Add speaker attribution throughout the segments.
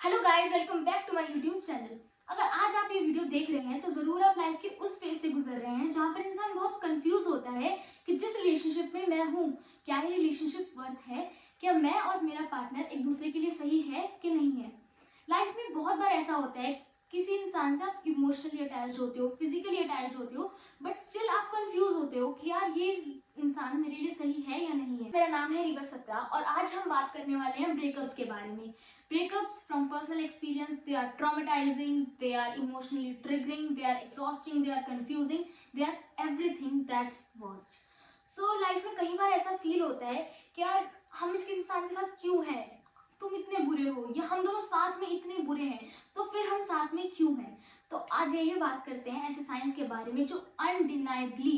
Speaker 1: Hello guys, welcome back to my YouTube channel. अगर आज आप ये वीडियो देख रहे हैं तो जरूर आप लाइफ के उस फेज से गुजर रहे हैं जहाँ पर इंसान बहुत कंफ्यूज होता है कि जिस रिलेशनशिप में मैं हूँ, क्या ये रिलेशनशिप वर्थ है, क्या मैं और मेरा पार्टनर एक दूसरे के लिए सही है कि नहीं है। लाइफ में बहुत बार ऐसा होता है, किसी इंसान से आप इमोशनली अटैच होते हो, फिजिकली अटैच होते हो, बट स्टिल आप कंफ्यूज होते हो कि यार ये इंसान मेरे लिए सही है या नहीं है। मेरा नाम है रिवा सत्रा और आज हम बात करने वाले हैं ब्रेकअप्स के बारे में। Breakups from personal experience, they are traumatizing, they are emotionally triggering, they are exhausting, they are confusing, they are everything that's worst. So life में कई बार ऐसा फील होता है कि यार हम इस इंसान के साथ क्यों हैं, तुम इतने बुरे हो या हम दोनों साथ में इतने बुरे हैं, तो फिर हम साथ में क्यों हैं। तो आज ये बात करते हैं ऐसे साइंस के बारे में जो अनडिनाइबली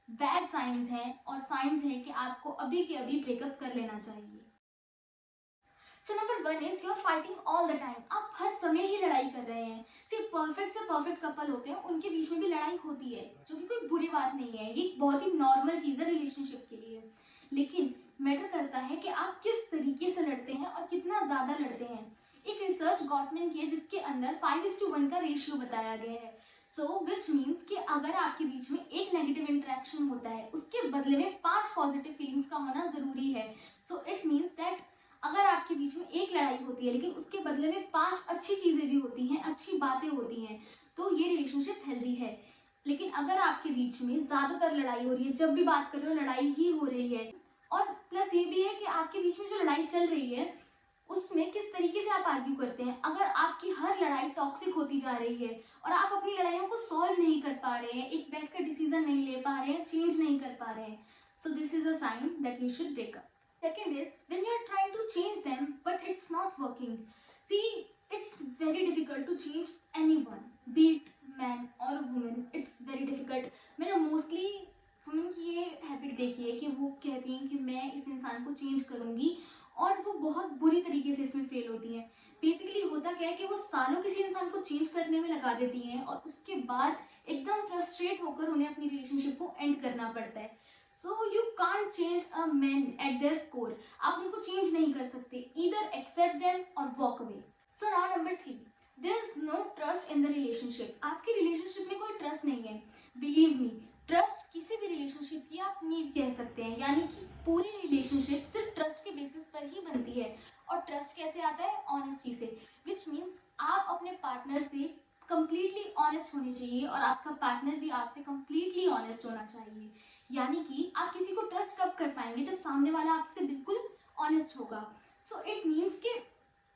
Speaker 1: बैड साइंस हैं और साइंस हैं कि आपको अभी के अभी ब्रेकअप कर लेना चाहिए। So number one is you are fighting all the time. आप हर समय ही लड़ाई कर रहे हैं। सिर्फ परफेक्ट से परफेक्ट कपल होते हैं, उनके बीच में भी लड़ाई होती है, जो कि कोई बुरी बात नहीं है, ये बहुत ही नॉर्मल चीज़ है रिलेशनशिप के लिए। लेकिन मैटर करता है कि आप किस तरीके से लड़ते हैं और कितना ज़्यादा लड़ते हैं। एक रिसर्च गॉटमैन की है जिसके अंदर 5:1 का रेशियो बताया गया है। सो विच मीन्स कि अगर आपके बीच में एक नेगेटिव इंटरेक्शन होता है, उसके बदले में 5 पॉजिटिव फीलिंग्स का होना ज़रूरी है। सो इट मीन्स दैट अगर आपके बीच में एक लड़ाई होती है लेकिन उसके बदले में 5 अच्छी चीजें भी होती हैं, अच्छी बातें होती हैं, तो ये रिलेशनशिप हेल्दी है। लेकिन अगर आपके बीच में ज्यादातर लड़ाई हो रही है, जब भी बात कर रहे हो लड़ाई ही हो रही है, और प्लस ये भी है कि आपके बीच में जो लड़ाई चल रही है उसमें किस तरीके से आप आर्ग्यू करते हैं। अगर आपकी हर लड़ाई टॉक्सिक होती जा रही है और आप अपनी लड़ाइयों को सॉल्व नहीं कर पा रहे हैं, एक बैठ कर डिसीजन नहीं ले पा रहे हैं, चेंज नहीं कर पा रहे हैं, so this is a sign that you should break up. Second is when you are trying to change them but it's not working. See, it's very difficult to change anyone, be it man or woman. It's very difficult. मैंने mostly women की ये habit देखी है कि वो कहती हैं कि मैं इस इंसान को चेंज करूंगी और वो बहुत बुरी तरीके से इसमें फेल होती हैं। बेसिकली होता क्या है कि वो सालों किसी इंसान को चेंज करने में लगा देती हैं और उसके बाद एकदम फ्रस्ट्रेट होकर उन्हें अपनी रिलेशनशिप को एंड करना पड़ता है। So you can't change a man at their core. आप उनको चेंज नहीं कर सकते, either accept them or walk away. So now number 3, there is no trust in the relationship. आपकी रिलेशनशिप में कोई ट्रस्ट नहीं है। बिलीव मी, ट्रस्ट किसी भी रिलेशनशिप की आप नींव कह सकते हैं, यानी कि पूरी रिलेशनशिप सिर्फ ट्रस्ट के बेसिस पर ही बनती है। और ट्रस्ट कैसे आता है? ऑनेस्टी से, विच मीन्स आप अपने पार्टनर से कंप्लीटली ऑनेस्ट होने चाहिए और आपका पार्टनर भी आपसे कंप्लीटली ऑनेस्ट होना चाहिए। यानी कि आप किसी को ट्रस्ट कब कर पाएंगे? जब सामने वाला आपसे बिल्कुल ऑनेस्ट होगा। सो इट मीन्स कि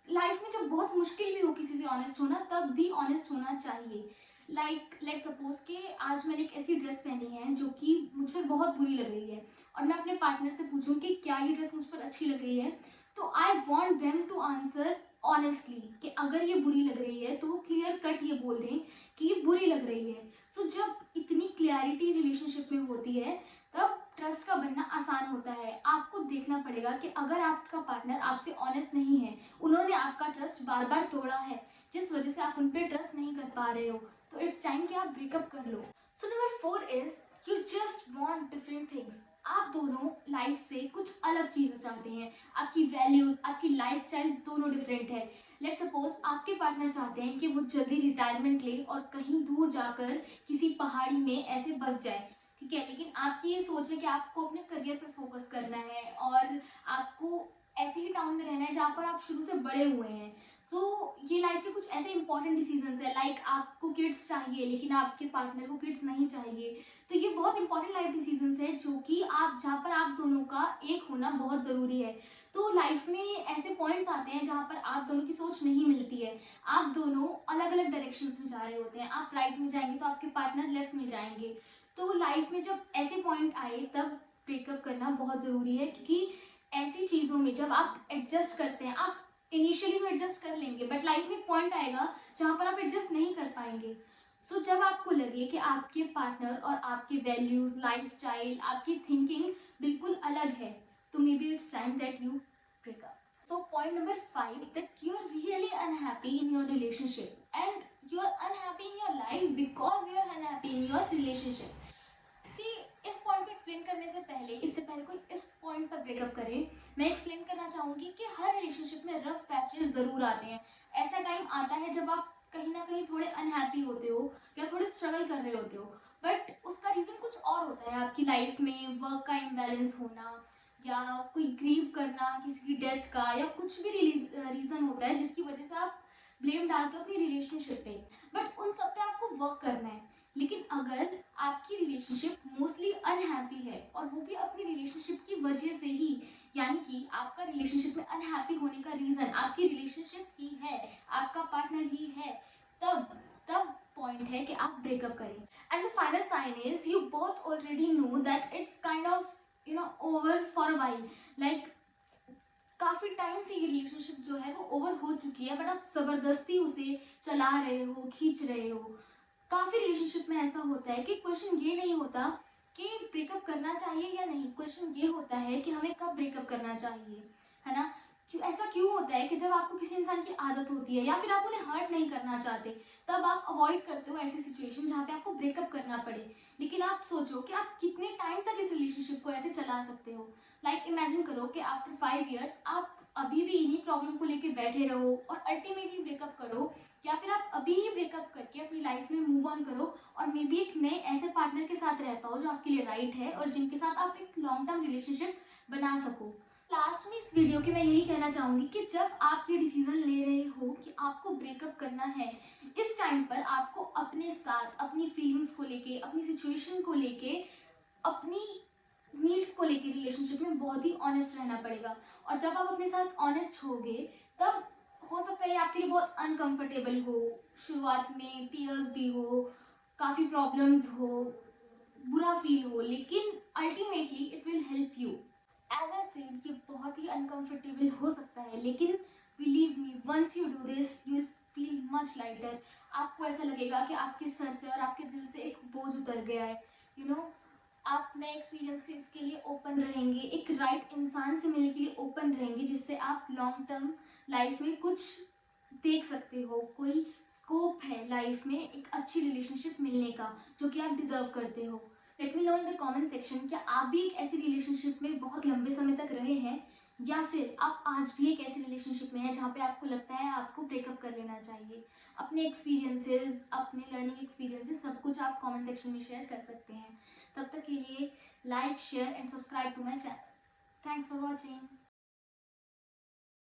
Speaker 1: लाइफ में जब बहुत मुश्किल भी हो किसी से ऑनेस्ट होना, तब भी ऑनेस्ट होना चाहिए। लाइक लेट सपोज कि आज मैंने एक ऐसी ड्रेस पहनी है जो कि मुझ पर बहुत बुरी लग रही है और मैं अपने पार्टनर से पूछूं कि क्या ये ड्रेस मुझ पर अच्छी लग रही है, तो I want them to answer honestly कि अगर ये बुरी लग रही है तो वो क्लियर कट ये बोल दें कि ये बुरी लग रही है। सो जब इतनी क्लैरिटी रिलेशनशिप में होती है तब ट्रस्ट का बनना आसान होता है। आपको देखना पड़ेगा कि अगर आपका पार्टनर आपसे ऑनेस्ट नहीं है, उन्होंने आपका ट्रस्ट बार बार तोड़ा है, जिस वजह से आप उन पर ट्रस्ट नहीं कर पा रहे हो, तो इट्स टाइम कि आप ब्रेकअप कर लो। So number 4 is you just want different things. आप दोनों लाइफ से कुछ अलग चीजें चाहते हैं, आपकी वैल्यूज, आपकी लाइफस्टाइल दोनों डिफरेंट है। लेट सपोज आपके पार्टनर चाहते हैं कि वो जल्दी रिटायरमेंट ले और कहीं दूर जाकर किसी पहाड़ी में ऐसे बस जाए, ठीक है, लेकिन आपकी ये सोच है कि आपको अपने करियर पर फोकस करना है और आपको ऐसे ही टाउन में रहना है जहाँ पर आप शुरू से बड़े हुए हैं। सो ये लाइफ के कुछ ऐसे इंपॉर्टेंट डिसीजंस है, लाइक आपको किड्स चाहिए लेकिन आपके पार्टनर को किड्स नहीं चाहिए। तो ये बहुत इंपॉर्टेंट लाइफ डिसीजंस है जो कि आप जहाँ पर आप दोनों का एक होना बहुत ज़रूरी है। तो लाइफ में ऐसे पॉइंट्स आते हैं जहाँ पर आप दोनों की सोच नहीं मिलती है, आप दोनों अलग अलग डायरेक्शंस में जा रहे होते हैं। आप राइट में जाएंगे तो आपके पार्टनर लेफ्ट में जाएंगे। तो लाइफ में जब ऐसे पॉइंट आए तब ब्रेकअप करना बहुत ज़रूरी है, क्योंकि ऐसी चीज़ों में जब आप एडजस्ट करते हैं, आप इनिशियली तो एडजस्ट कर लेंगे बट लाइफ में एक पॉइंट आएगा जहाँ पर आप एडजस्ट नहीं कर पाएंगे। सो जब आपको लगे कि आपके पार्टनर और आपके वैल्यूज, लाइफस्टाइल, आपकी थिंकिंग बिल्कुल अलग है, तो maybe it's time that you break up. So point number 5, that you're really unhappy in your relationship and you're unhappy in your life because you're unhappy in your relationship. See, इस point को explain करने से पहले, इससे पहले कोई इस point पर ब्रेकअप करे, मैं एक्सप्लेन करना चाहूँगी कि हर रिलेशनशिप में रफ पैचेस ज़रूर आते हैं। ऐसा टाइम आता है जब आप कहीं ना कहीं थोड़े अनहैप्पी होते हो या थोड़े स्ट्रगल कर रहे होते हो, बट उसका रीज़न कुछ और होता है। आपकी लाइफ में वर्क का इम्बैलेंस होना या कोई ग्रीव करना किसी की डेथ का, या कुछ भी रीज़न होता है जिसकी वजह से आप ब्लेम डालते हो अपनी रिलेशनशिप पे, बट उन सब पे आपको वर्क करना है। लेकिन अगर आपकी रिलेशनशिप मोस्टली अनहैप्पी है और वो भी अपनी रिलेशनशिप की वजह से ही, यानी कि आपका रिलेशनशिप में अनहैप्पी होने का रीज़न आपकी रिलेशनशिप ही है, आपका पार्टनर ही है, तब तब पॉइंट है कि आप ब्रेकअप करें। And the final sign is you both already know that it's kind of over for a while, like काफी टाइम से ये रिलेशनशिप जो है वो ओवर हो चुकी है, बट आप जबरदस्ती उसे चला रहे हो, खींच रहे हो। काफी रिलेशनशिप में ऐसा होता है कि क्वेश्चन ये नहीं होता कि ब्रेकअप करना चाहिए या नहीं, क्वेश्चन ये होता है कि हमें कब ब्रेकअप करना चाहिए, है ना। ऐसा क्यों होता है कि जब आपको किसी इंसान की आदत होती है या फिर आप उन्हें हर्ट नहीं करना चाहते, तब आप अवॉइड करते हो ऐसी सिचुएशन जहाँ पे आपको ब्रेकअप करना पड़े। लेकिन आप सोचो कि आप कितने टाइम तक इस रिलेशनशिप को ऐसे चला सकते हो। लाइक इमेजिन करो कि आफ्टर 5 years आप अभी भी इन्हीं प्रॉब्लम को लेके बैठे रहो और अल्टीमेटली ब्रेकअप करो, या फिर आप अभी ही ब्रेकअप करके अपनी लाइफ में मूव ऑन करो और मे बी एक नए ऐसे पार्टनर के साथ रह पाओ जो आपके लिए राइट है और जिनके साथ आप एक लॉन्ग टर्म रिलेशनशिप बना सको। लास्ट में इस वीडियो के मैं यही कहना चाहूँगी कि जब आप ये डिसीजन ले रहे हो कि आपको ब्रेकअप करना है, इस टाइम पर आपको अपने साथ अपनी फीलिंग्स को लेके, अपनी सिचुएशन को लेके, अपनी नीड्स को लेके रिलेशनशिप में बहुत ही ऑनेस्ट रहना पड़ेगा। और जब आप अपने साथ ऑनेस्ट होगे, तब हो सकता है आपके लिए बहुत अनकंफर्टेबल हो, शुरुआत में टीयर्स भी हो, काफ़ी प्रॉब्लम्स हो, बुरा फील हो, लेकिन ultimately it will help you. As I said, ये बहुत ही अनकंफर्टेबल हो सकता है, लेकिन believe me, once you do this you will feel much lighter. आपको ऐसा लगेगा कि आपके सर से और आपके दिल से एक बोझ उतर गया है। आप नए एक्सपीरियंस के इसके लिए ओपन रहेंगे, एक राइट इंसान से मिलने के लिए ओपन रहेंगे, जिससे आप लॉन्ग टर्म लाइफ में कुछ देख सकते हो, कोई स्कोप है लाइफ में एक अच्छी रिलेशनशिप मिलने का जो कि आप डिजर्व करते हो। Let me know in the comment section, क्या आप भी एक ऐसी रिलेशनशिप में बहुत लंबे समय तक रहे हैं, या फिर आप आज भी एक ऐसी रिलेशनशिप में हैं जहाँ पे आपको लगता है आपको ब्रेकअप कर लेना चाहिए। अपने एक्सपीरियंसेस, अपने लर्निंग एक्सपीरियंसेस सब कुछ आप कमेंट सेक्शन में शेयर कर सकते हैं। तब तक के लिए like, share and subscribe to my channel. Thanks for watching.